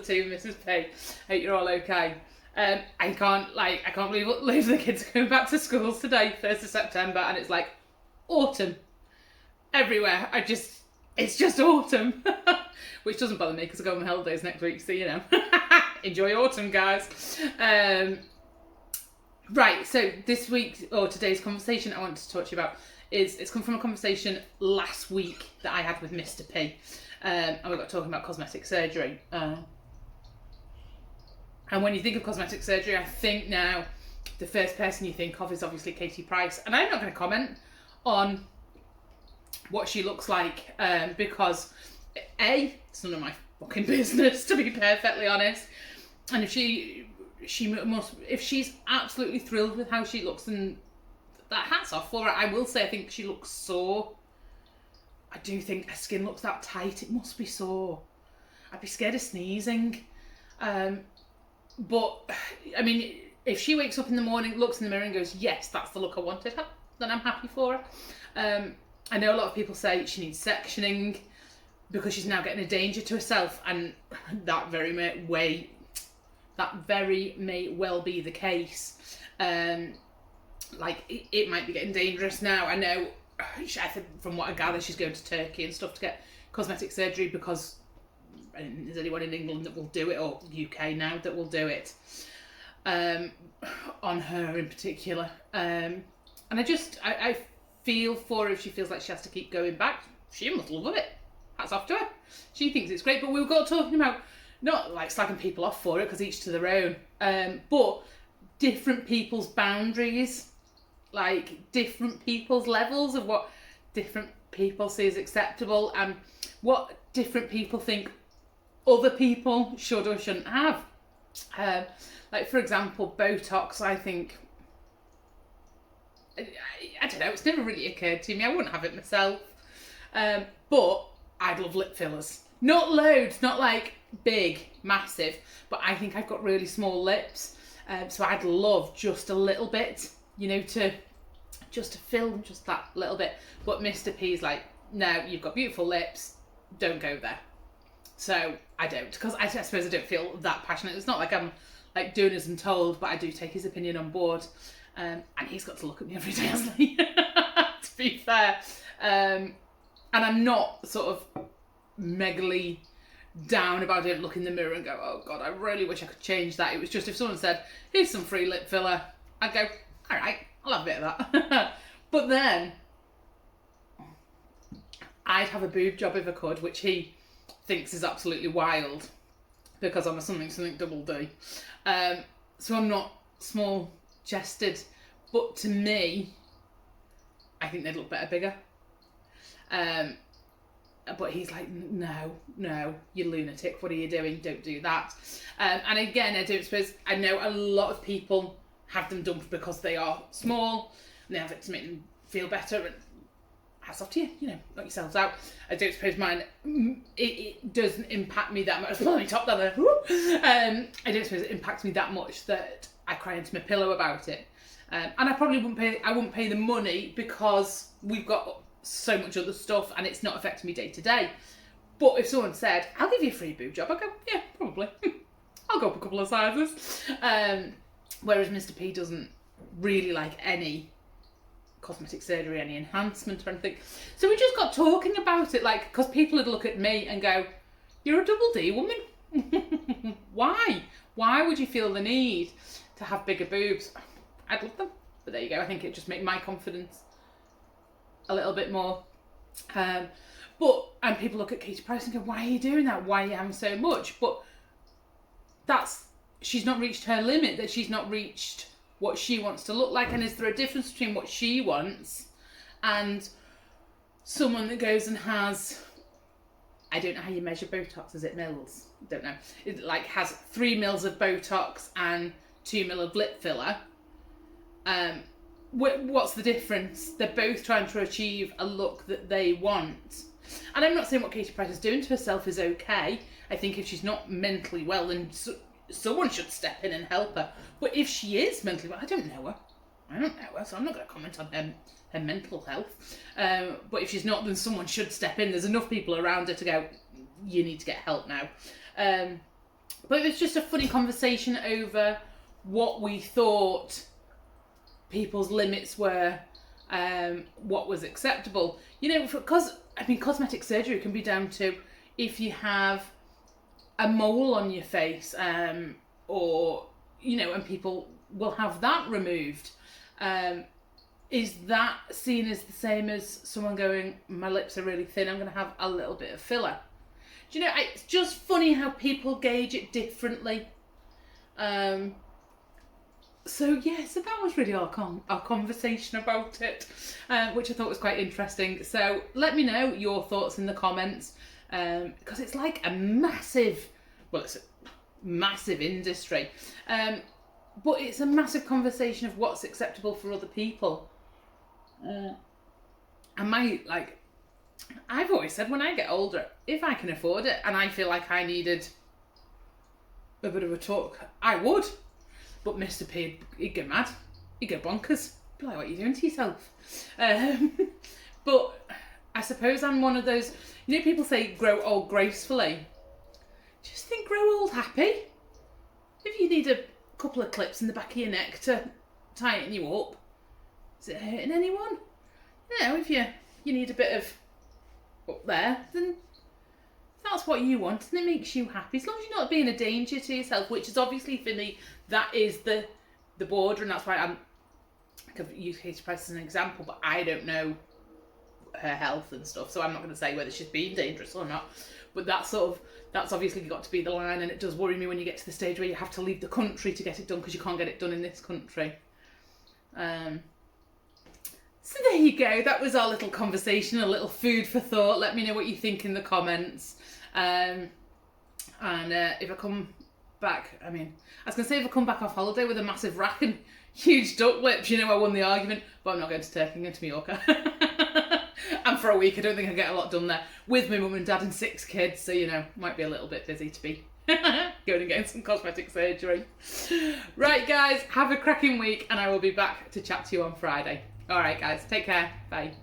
team, Mrs. P. Hope you're all okay. I can't believe the kids are going back to schools today, 1st of September, and it's like autumn everywhere. It's just autumn, which doesn't bother me because I go on holidays next week, so you know, enjoy autumn, guys. Right, so today's conversation I wanted to talk to you about it's come from a conversation last week that I had with Mr. P, and we got talking about cosmetic surgery. And when you think of cosmetic surgery, I think now the first person you think of is obviously Katie Price, and I'm not going to comment on what she looks like because it's none of my fucking business, to be perfectly honest. And if if she's absolutely thrilled with how she looks, and that hats off for her. I will say I think she looks sore. I do think her skin looks that tight. It must be sore. I'd be scared of sneezing. But I mean, if she wakes up in the morning, looks in the mirror and goes, yes, that's the look I wanted, then I'm happy for her. I know a lot of people say she needs sectioning because she's now getting a danger to herself, and that very may well be the case. It might be getting dangerous now. I know, I think from what I gather, she's going to Turkey and stuff to get cosmetic surgery because there's anyone in England that will do it, or UK now that will do it, on her in particular. And I feel for her if she feels like she has to keep going back. She must love it. Hats off to her. She thinks it's great, but we've got talking about not like slagging people off for it because each to their own, but different people's boundaries, like different people's levels of what different people see as acceptable and what different people think other people should or shouldn't have. Like for example, Botox, I think, I don't know, it's never really occurred to me. I wouldn't have it myself. But I'd love lip fillers. Not loads, not like big, massive, but I think I've got really small lips. So I'd love just a little bit, you know, to fill just that little bit. But Mr. P's like, no, you've got beautiful lips, don't go there. So I don't, because I suppose I don't feel that passionate. It's not like I'm like doing as I'm told, but I do take his opinion on board. And he's got to look at me every day, hasn't he? To be fair. And I'm not sort of megally down about it, look in the mirror and go, oh God, I really wish I could change that. It was just if someone said, here's some free lip filler, I'd go, all right, I'll have a bit of that. But then I'd have a boob job if I could, which he thinks is absolutely wild because I'm a something double D. So I'm not small chested, but to me, I think they'd look better bigger. But he's like, no, you lunatic, what are you doing? Don't do that. And again, I know a lot of people have them done because they are small and they have it to make them feel better, and hats off to you, you know, knock yourselves out. I don't suppose mine, it doesn't impact me that much. Pull my top down there. I don't suppose it impacts me that much that I cry into my pillow about it. And I probably wouldn't pay the money because we've got so much other stuff and it's not affecting me day to day. But if someone said, I'll give you a free boob job, I'd go, yeah, probably. I'll go up a couple of sizes. Whereas Mr. P doesn't really like any cosmetic surgery, any enhancement or anything. So we just got talking about it, like, because people would look at me and go, you're a double D woman. Why? Why would you feel the need to have bigger boobs? I'd love them. But there you go. I think it just made my confidence a little bit more. And people look at Katie Price and go, why are you doing that? Why are you having so much? But she's not reached her limit, that she's not reached what she wants to look like. And is there a difference between what she wants and someone that goes and has, I don't know how you measure Botox, is it mils? I don't know. It like has 3 mils of Botox and 2 mil of lip filler. What's the difference? They're both trying to achieve a look that they want. And I'm not saying what Katie Price is doing to herself is okay. I think if she's not mentally well, then someone should step in and help her. But if she is mentally well, I don't know her, so I'm not going to comment on her mental health. But if she's not, then someone should step in. There's enough people around her to go, you need to get help now. But it was just a funny conversation over what we thought people's limits were, what was acceptable. You know, because I mean, cosmetic surgery can be down to if you have a mole on your face, or, you know, and people will have that removed. Is that seen as the same as someone going, my lips are really thin, I'm going to have a little bit of filler? Do you know, it's just funny how people gauge it differently. So that was really our conversation about it, which I thought was quite interesting. So let me know your thoughts in the comments, because it's like a massive, well, it's a massive industry, but it's a massive conversation of what's acceptable for other people. And I've always said, when I get older, if I can afford it and I feel like I needed a bit of a talk, I would. But Mr. P, he'd go mad. He'd go bonkers. Be like, what are you doing to yourself? But I suppose I'm one of those, you know, people say grow old gracefully. Just think grow old happy. If you need a couple of clips in the back of your neck to tighten you up, is it hurting anyone? You know, if you need a bit of up there, then that's what you want and it makes you happy. As long as you're not being a danger to yourself, which is obviously for me, that is the border, and that's why I could use Katie Price as an example, but I don't know her health and stuff, so I'm not going to say whether she's being dangerous or not. But that's obviously got to be the line, and it does worry me when you get to the stage where you have to leave the country to get it done because you can't get it done in this country. So there you go, that was our little conversation, a little food for thought. Let me know what you think in the comments. And if I come back, I was going to say if I come back off holiday with a massive rack and huge duck lips, you know, I won the argument, but I'm not going to Turkey, I'm going to Mallorca. And for a week, I don't think I get a lot done there with my mum and dad and 6 kids, so, you know, might be a little bit busy to be going and getting some cosmetic surgery. Right, guys, have a cracking week, and I will be back to chat to you on Friday. All right, guys, take care. Bye.